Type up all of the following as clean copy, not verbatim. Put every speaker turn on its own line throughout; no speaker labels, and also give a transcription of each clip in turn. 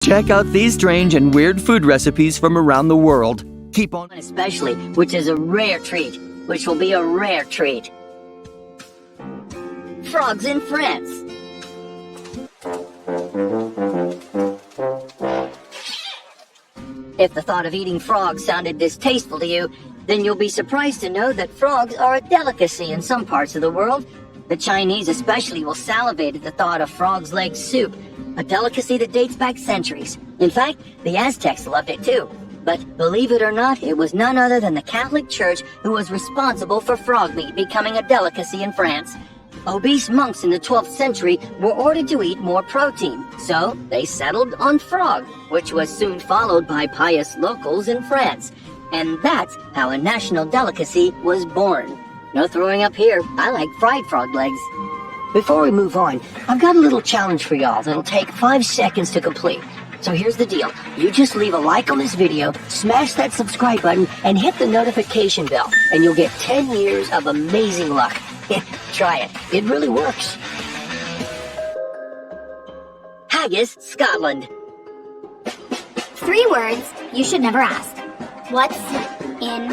Check out these strange and weird food recipes from around the world. Keep on.
Especially, which is a rare treat, which will be a rare treat. Frogs in France. If the thought of eating frogs sounded distasteful to you, then you'll be surprised to know that frogs are a delicacy in some parts of the world. The Chinese especially will salivate at the thought of frog's leg soup, a delicacy that dates back centuries. In fact, the Aztecs loved it too. But believe it or not, it was none other than the Catholic Church who was responsible for frog meat becoming a delicacy in France. Obese monks in the 12th century were ordered to eat more protein, so they settled on frog, which was soon followed by pious locals in France. And that's how a national delicacy was born. No throwing up here. I like fried frog legs. Before we move on, I've got a little challenge for y'all that'll take 5 seconds to complete. So here's the deal. You just leave a like on this video, smash that subscribe button, and hit the notification bell, and you'll get 10 years of amazing luck. Try it. It really works. Haggis, Scotland.
3 words you should never ask. What's in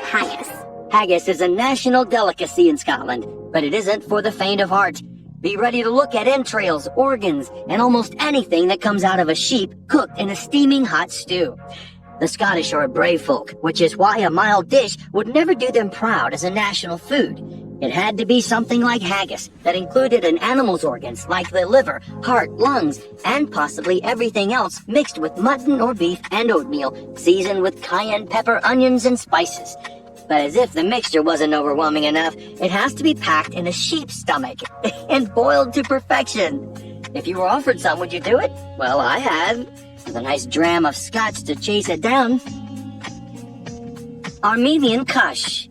haggis?
Haggis is a national delicacy in Scotland, but it isn't for the faint of heart. Be ready to look at entrails, organs, and almost anything that comes out of a sheep cooked in a steaming hot stew. The Scottish are a brave folk, which is why a mild dish would never do them proud as a national food. It had to be something like haggis that included an animal's organs like the liver, heart, lungs, and possibly everything else mixed with mutton or beef and oatmeal, seasoned with cayenne pepper, onions, and spices. But as if the mixture wasn't overwhelming enough, it has to be packed in a sheep's stomach and boiled to perfection. If you were offered some, would you do it? Well, I have. With a nice dram of scotch to chase it down. Armenian kush.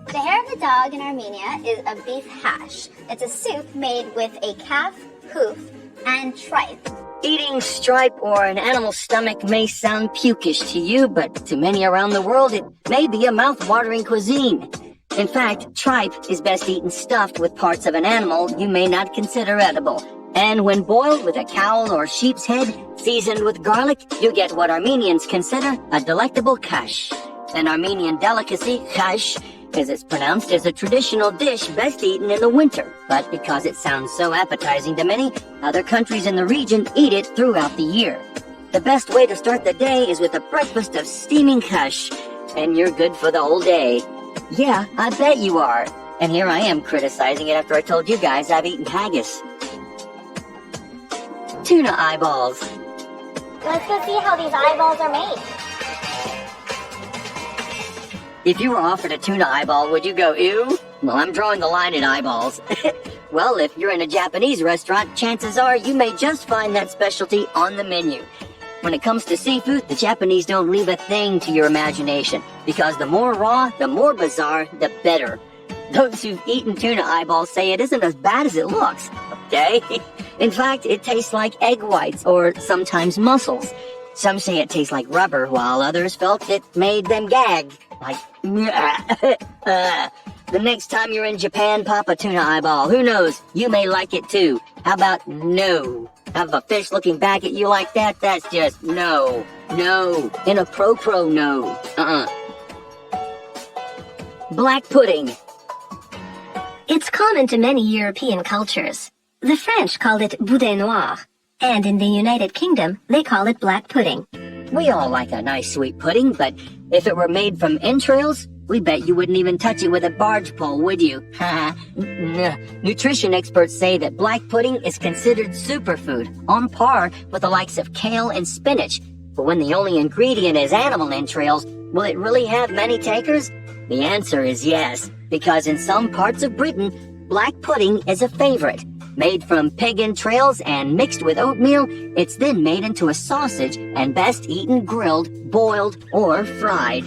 The hair of the dog in Armenia is a beef hash. It's a soup made with a calf, hoof, and tripe.
Eating stripe or an animal's stomach may sound pukish to you, but to many around the world, it may be a mouth-watering cuisine. In fact, tripe is best eaten stuffed with parts of an animal you may not consider edible. And when boiled with a cow or sheep's head, seasoned with garlic, you get what Armenians consider a delectable kash. An Armenian delicacy, kash, as it's pronounced, is a traditional dish best eaten in the winter. But because it sounds so appetizing to many, other countries in the region eat it throughout the year. The best way to start the day is with a breakfast of steaming kash, and you're good for the whole day. Yeah, I bet you are. And here I am criticizing it after I told you guys I've eaten haggis. Tuna eyeballs.
Let's go see how these eyeballs are made.
If you were offered a tuna eyeball, would you go, ew? Well, I'm drawing the line at eyeballs. Well, if you're in a Japanese restaurant, chances are you may just find that specialty on the menu. When it comes to seafood, the Japanese don't leave a thing to your imagination, because the more raw, the more bizarre, the better. Those who've eaten tuna eyeballs say it isn't as bad as it looks, okay? In fact, it tastes like egg whites or sometimes mussels. Some say it tastes like rubber, while others felt it made them gag. Like, the next time you're in Japan, pop a tuna eyeball. Who knows? You may like it too. How about no? Have a fish looking back at you like that? That's just no. No. In a pro no. Black pudding.
It's common to many European cultures. The French call it boudin noir, and in the United Kingdom, they call it black pudding.
We all like a nice sweet pudding, but if it were made from entrails, we bet you wouldn't even touch it with a barge pole, would you? Nutrition experts say that black pudding is considered superfood, on par with the likes of kale and spinach. But when the only ingredient is animal entrails, will it really have many takers? The answer is yes, because in some parts of Britain, black pudding is a favorite. Made from pig entrails and mixed with oatmeal, it's then made into a sausage and best eaten grilled, boiled, or fried.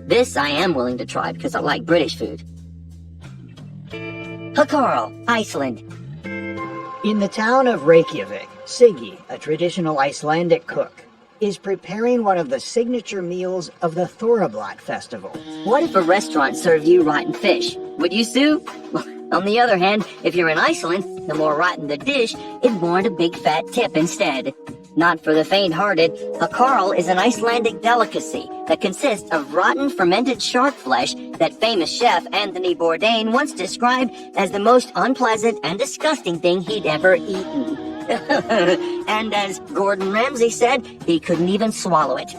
This I am willing to try because I like British food. Hakarl, Iceland.
In the town of Reykjavik, Siggi, a traditional Icelandic cook, is preparing one of the signature meals of the Thorablatt festival.
What if a restaurant served you rotten fish? Would you sue? On the other hand, if you're in Iceland, the more rotten the dish, it'd warrant a big fat tip instead. Not for the faint-hearted, hakarl is an Icelandic delicacy that consists of rotten fermented shark flesh that famous chef Anthony Bourdain once described as the most unpleasant and disgusting thing he'd ever eaten. And as Gordon Ramsay said, he couldn't even swallow it.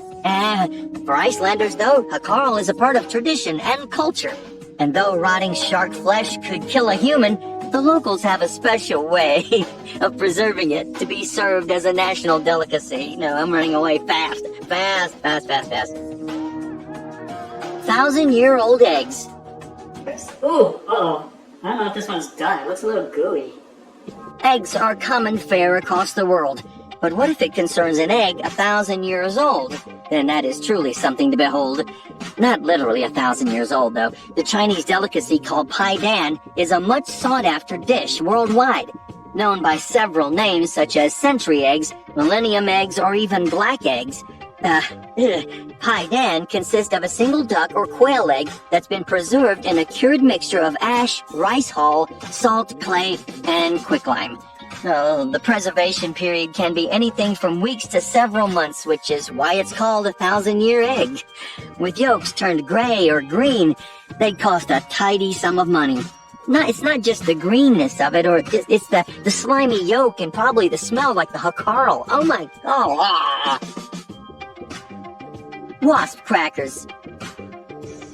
For Icelanders, though, hakarl is a part of tradition and culture. And though rotting shark flesh could kill a human, the locals have a special way of preserving it to be served as a national delicacy. No, I'm running away fast. 1,000-year-old eggs.
Ooh, uh-oh. I don't know if this one's done. It looks a little gooey.
Eggs are common fare across the world. But what if it concerns an egg 1,000 years old? Then that is truly something to behold. Not literally 1,000 years old, though. The Chinese delicacy called pai dan is a much sought-after dish worldwide, known by several names such as century eggs, millennium eggs, or even black eggs. Pai dan consists of a single duck or quail egg that's been preserved in a cured mixture of ash, rice hull, salt, clay, and quicklime. The preservation period can be anything from weeks to several months, which is why it's called a 1,000-year egg. With yolks turned gray or green, they cost a tidy sum of money. It's not just the greenness of it, or it's the slimy yolk and probably the smell like the hakarl. Oh my god. Wasp crackers.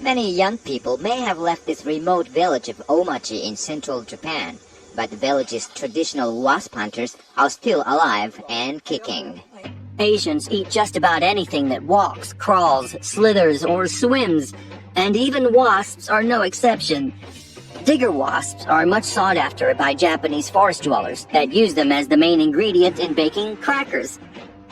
Many young people may have left this remote village of Omachi in central Japan, but the village's traditional wasp hunters are still alive and kicking.
Asians eat just about anything that walks, crawls, slithers, or swims, and even wasps are no exception. Digger wasps are much sought after by Japanese forest dwellers that use them as the main ingredient in baking crackers.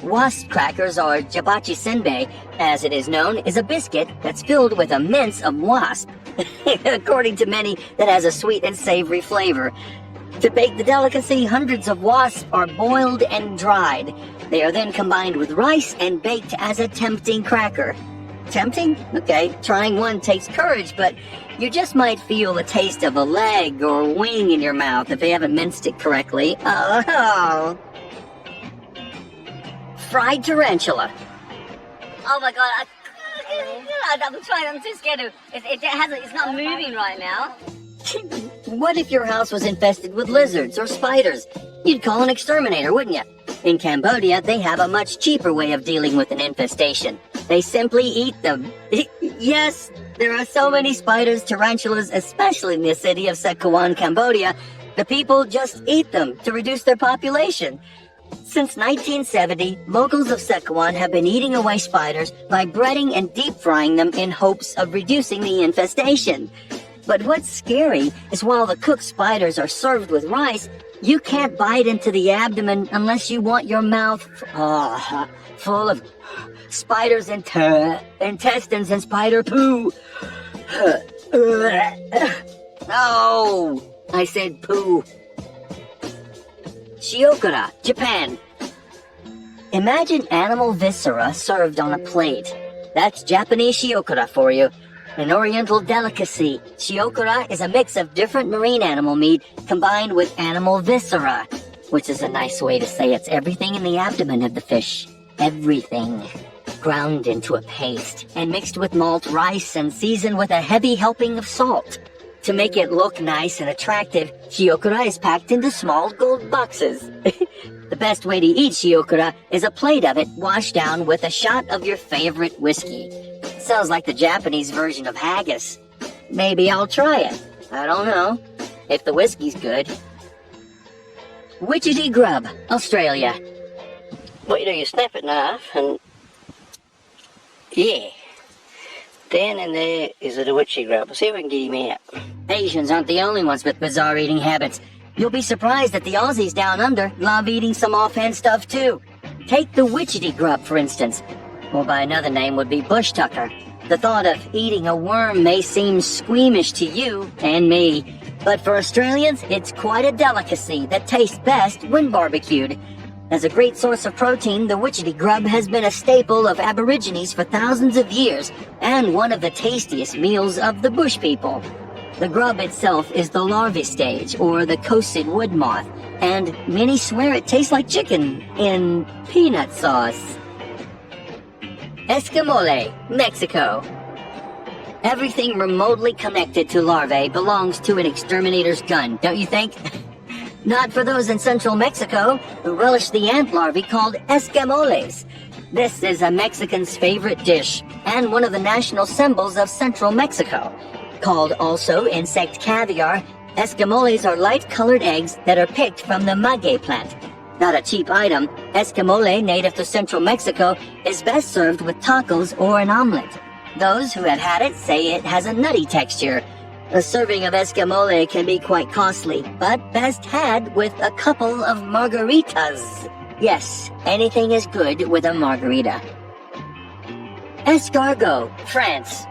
Wasp crackers, or jabachi senbei, as it is known, is a biscuit that's filled with a mince of wasp. According to many, that has a sweet and savory flavor. To bake the delicacy, hundreds of wasps are boiled and dried. They are then combined with rice and baked as a tempting cracker. Tempting? Okay, trying one takes courage, but you just might feel the taste of a leg or wing in your mouth if they haven't minced it correctly. Oh. Fried tarantula.
Oh my god, I'm trying, I'm too scared to, it's not moving right now.
What if your house was infested with lizards or spiders? You'd call an exterminator, wouldn't you? In Cambodia, they have a much cheaper way of dealing with an infestation. They simply eat them. Yes, there are so many spiders, tarantulas, especially in the city of Secuan, Cambodia. The people just eat them to reduce their population. Since 1970, locals of Secuan have been eating away spiders by breading and deep frying them in hopes of reducing the infestation. But what's scary is while the cooked spiders are served with rice, you can't bite into the abdomen unless you want your mouth full of spiders' intestines and spider poo. Oh, I said poo. Shiokara, Japan. Imagine animal viscera served on a plate. That's Japanese shiokara for you. An oriental delicacy. Shiokara is a mix of different marine animal meat combined with animal viscera, which is a nice way to say it's everything in the abdomen of the fish. Everything. Ground into a paste and mixed with malt rice and seasoned with a heavy helping of salt. To make it look nice and attractive, shiokara is packed into small gold boxes. The best way to eat shiokara is a plate of it washed down with a shot of your favorite whiskey. Sounds like the Japanese version of haggis. Maybe I'll try it. I don't know. If the whiskey's good. Witchetty grub, Australia. What you do, you snap it in half and... Yeah. Then and there is a witchetty grub. We'll see if we can get him out. Asians aren't the only ones with bizarre eating habits. You'll be surprised that the Aussies down under love eating some offhand stuff too. Take the witchetty grub, for instance. Or by another name would be bush tucker. The thought of eating a worm may seem squeamish to you and me, but for Australians, it's quite a delicacy that tastes best when barbecued. As a great source of protein, the witchetty grub has been a staple of Aborigines for thousands of years, and one of the tastiest meals of the bush people. The grub itself is the larvae stage, or the coated wood moth, and many swear it tastes like chicken in peanut sauce. Escamole, Mexico. Everything remotely connected to larvae belongs to an exterminator's gun, don't you think? Not for those in central Mexico who relish the ant larvae called escamoles. This is a Mexican's favorite dish, and one of the national symbols of central Mexico. Called also insect caviar, escamoles are light-colored eggs that are picked from the maguey plant. Not a cheap item, escamole native to central Mexico is best served with tacos or an omelet. Those who have had it say it has a nutty texture. A serving of escamole can be quite costly, but best had with a couple of margaritas. Yes, anything is good with a margarita. Escargot, France.